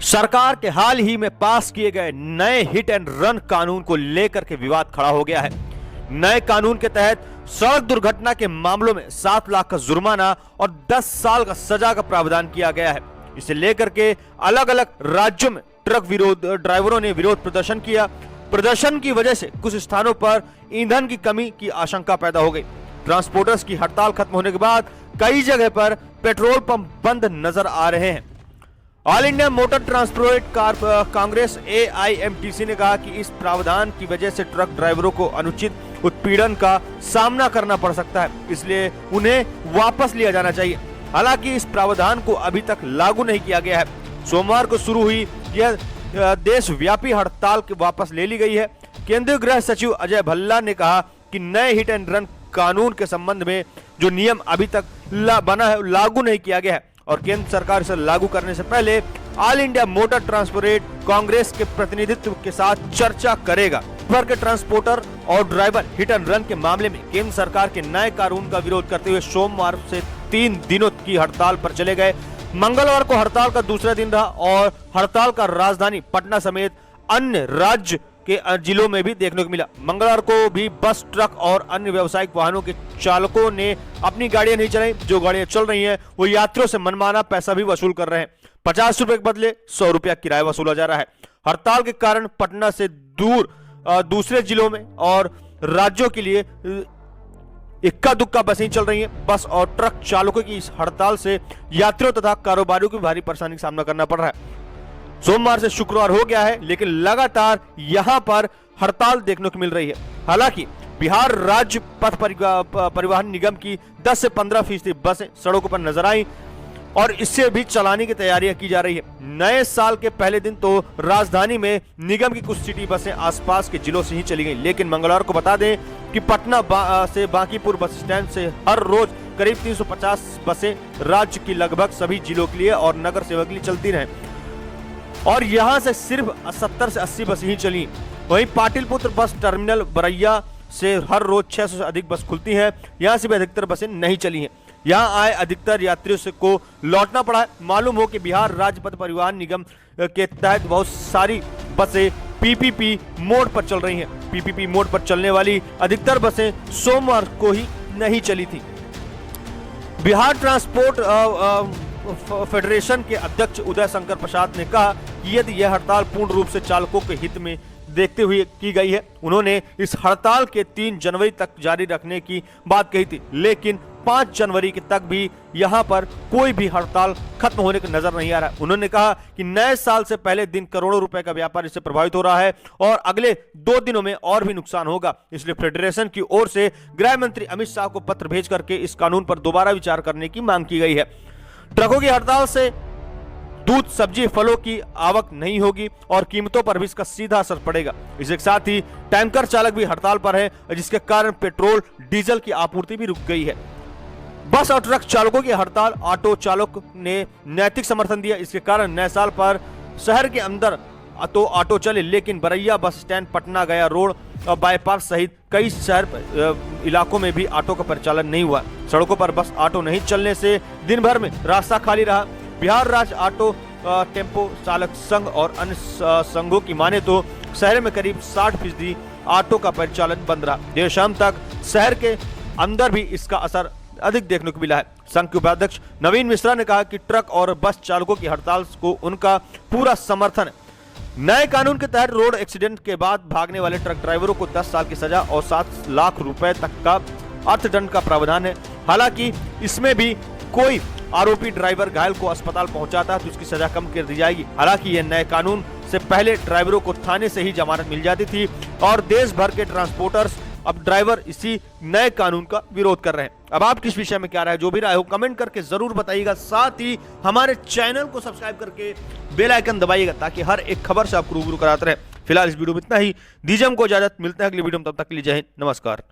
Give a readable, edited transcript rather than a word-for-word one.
सरकार के हाल ही में पास किए गए नए हिट एंड रन कानून को लेकर के विवाद खड़ा हो गया है। नए कानून के तहत सड़क दुर्घटना के मामलों में 7 लाख का जुर्माना और 10 साल का सजा का प्रावधान किया गया है। इसे लेकर के अलग अलग राज्यों में ट्रक ड्राइवरों ने विरोध प्रदर्शन किया। प्रदर्शन की वजह से कुछ स्थानों पर ईंधन की कमी की आशंका पैदा हो गई। ट्रांसपोर्टर्स की हड़ताल खत्म होने के बाद कई जगह पर पेट्रोल पंप बंद नजर आ रहे हैं। All India motor transport Congress AIMTC ने कहा कि इस प्रावधान की वजह से ट्रक ड्राइवरों को अनुचित उत्पीड़न का सामना करना पड़ सकता है, इसलिए उन्हें वापस लिया जाना चाहिए। हालांकि इस प्रावधान को अभी तक लागू नहीं किया गया है। सोमवार को शुरू हुई यह देशव्यापी हड़ताल के वापस ले ली गई है। केंद्रीय गृह सचिव अजय भल्ला ने कहा कि नए हिट एंड रन कानून के संबंध में जो नियम अभी तक बना है लागू नहीं किया गया है और केंद्र सरकार इसे लागू करने से पहले all India motor transport Congress के प्रतिनिधित्व के साथ चर्चा करेगा। भर के ट्रांसपोर्टर और ड्राइवर हिट एंड रन के मामले में केंद्र सरकार के नए कानून का विरोध करते हुए सोमवार से 3 दिनों की हड़ताल पर चले गए। मंगलवार को हड़ताल का दूसरा दिन रहा और हड़ताल का राजधानी पटना समेत अन्य राज्य के जिलों में भी देखने को मिला। मंगलवार को भी बस, ट्रक और अन्य व्यावसायिक वाहनों के चालकों ने अपनी गाड़ियां नहीं चलाई। जो गाड़ियां चल रही हैं वो यात्रियों से मनमाना पैसा भी वसूल कर रहे हैं। 50 रुपए के बदले 100 रुपया किराया वसूला जा रहा है। हड़ताल के कारण पटना से दूर दूसरे जिलों में और राज्यों के लिए इक्का दुक्का बसें चल रही हैं। बस और ट्रक चालकों की इस हड़ताल से यात्रियों तथा कारोबारियों को भारी परेशानी का सामना करना पड़ रहा है। सोमवार से शुक्रवार हो गया है, लेकिन लगातार यहां पर हड़ताल देखने को मिल रही है। हालांकि बिहार राज्य पथ परिवहन निगम की 10 से 15% बसें सड़कों पर नजर आई और इससे भी चलाने की तैयारियां की जा रही है। नए साल के पहले दिन तो राजधानी में निगम की कुछ सिटी बसें आसपास के जिलों से ही चली गई, लेकिन मंगलवार को बता दें कि पटना से बांकीपुर बस स्टैंड से हर रोज करीब 350 बसें राज्य की लगभग सभी जिलों के लिए और नगर सेवा के लिए चलती रहे और यहां से सिर्फ 70 से 80 बसें ही चली। वहीं पाटिलपुत्र बस टर्मिनल बरैया से हर रोज 600 से अधिक बस खुलती हैं। यहां से भी अधिकतर बसें नहीं चली हैं। यहां आए अधिकतर यात्रियों को लौटना पड़ा है। मालूम हो कि बिहार राज्य पथ परिवहन निगम के तहत बहुत सारी बसें PPP मोड पर चल रही हैं। PPP मोड पर चलने वाली अधिकतर बसें सोमवार को ही नहीं चली थी। बिहार ट्रांसपोर्ट फेडरेशन के अध्यक्ष उदय शंकर प्रसाद ने कहा कि यदि यह हड़ताल पूर्ण रूप से चालकों के हित में देखते हुए की गई है। उन्होंने इस हड़ताल के 3 जनवरी तक जारी रखने की बात कही थी, लेकिन 5 जनवरी तक भी यहां पर कोई भी हड़ताल खत्म होने का नजर नहीं आ रहा है। उन्होंने कहा कि नए साल से पहले दिन करोड़ों रुपए का व्यापार इससे प्रभावित हो रहा है और अगले 2 दिनों में और भी नुकसान होगा। इसलिए फेडरेशन की ओर से गृह मंत्री अमित शाह को पत्र भेज करके इस कानून पर दोबारा विचार करने की मांग की गई है। ट्रकों की हड़ताल से दूध, सब्जी, फलों की आवक नहीं होगी और कीमतों पर भी इसका सीधा असर पड़ेगा। इसके साथ ही टैंकर चालक भी हड़ताल पर है, जिसके कारण पेट्रोल, डीजल की आपूर्ति भी रुक गई है। बस और ट्रक चालकों की हड़ताल ऑटो चालक ने नैतिक समर्थन दिया। इसके कारण नए साल पर शहर के अंदर तो ऑटो चले, लेकिन बरैया बस स्टैंड, पटना गया रोड और बाईपास सहित कई शहर इलाकों में भी ऑटो का परिचालन नहीं हुआ। सड़कों पर बस ऑटो नहीं चलने से दिन भर में रास्ता खाली रहा। बिहार राज्य ऑटो टेम्पो चालक संघ और अन्य संघों की माने तो शहर में करीब 60% ऑटो का परिचालन बंद रहा। देर शाम तक शहर के अंदर भी इसका असर अधिक देखने को मिला है। संघ के उपाध्यक्ष नवीन मिश्रा ने कहा कि ट्रक और बस चालकों की हड़ताल को उनका पूरा समर्थन है। नए कानून के तहत रोड एक्सीडेंट के बाद भागने वाले ट्रक ड्राइवरों को 10 साल की सजा और 7 लाख रुपए तक का अर्थदंड का प्रावधान है। हालांकि इसमें भी कोई आरोपी ड्राइवर घायल को अस्पताल पहुंचाता है तो उसकी सजा कम कर दी जाएगी। हालांकि यह नए कानून से पहले ड्राइवरों को थाने से ही जमानत मिल जाती थी और देश भर के ट्रांसपोर्टर्स अब ड्राइवर इसी नए कानून का विरोध कर रहे हैं। अब आप किस विषय में क्या राय, जो भी राय हो कमेंट करके जरूर बताइएगा। साथ ही हमारे चैनल को सब्सक्राइब करके बेल आइकन दबाइएगा ताकि हर एक खबर से आपको रूबरू कराते रहे। फिलहाल इस वीडियो में इतना ही। दीजिए हमको इजाजत, मिलते हैं अगली वीडियो में, तब तक के लिए जय हिंद, नमस्कार।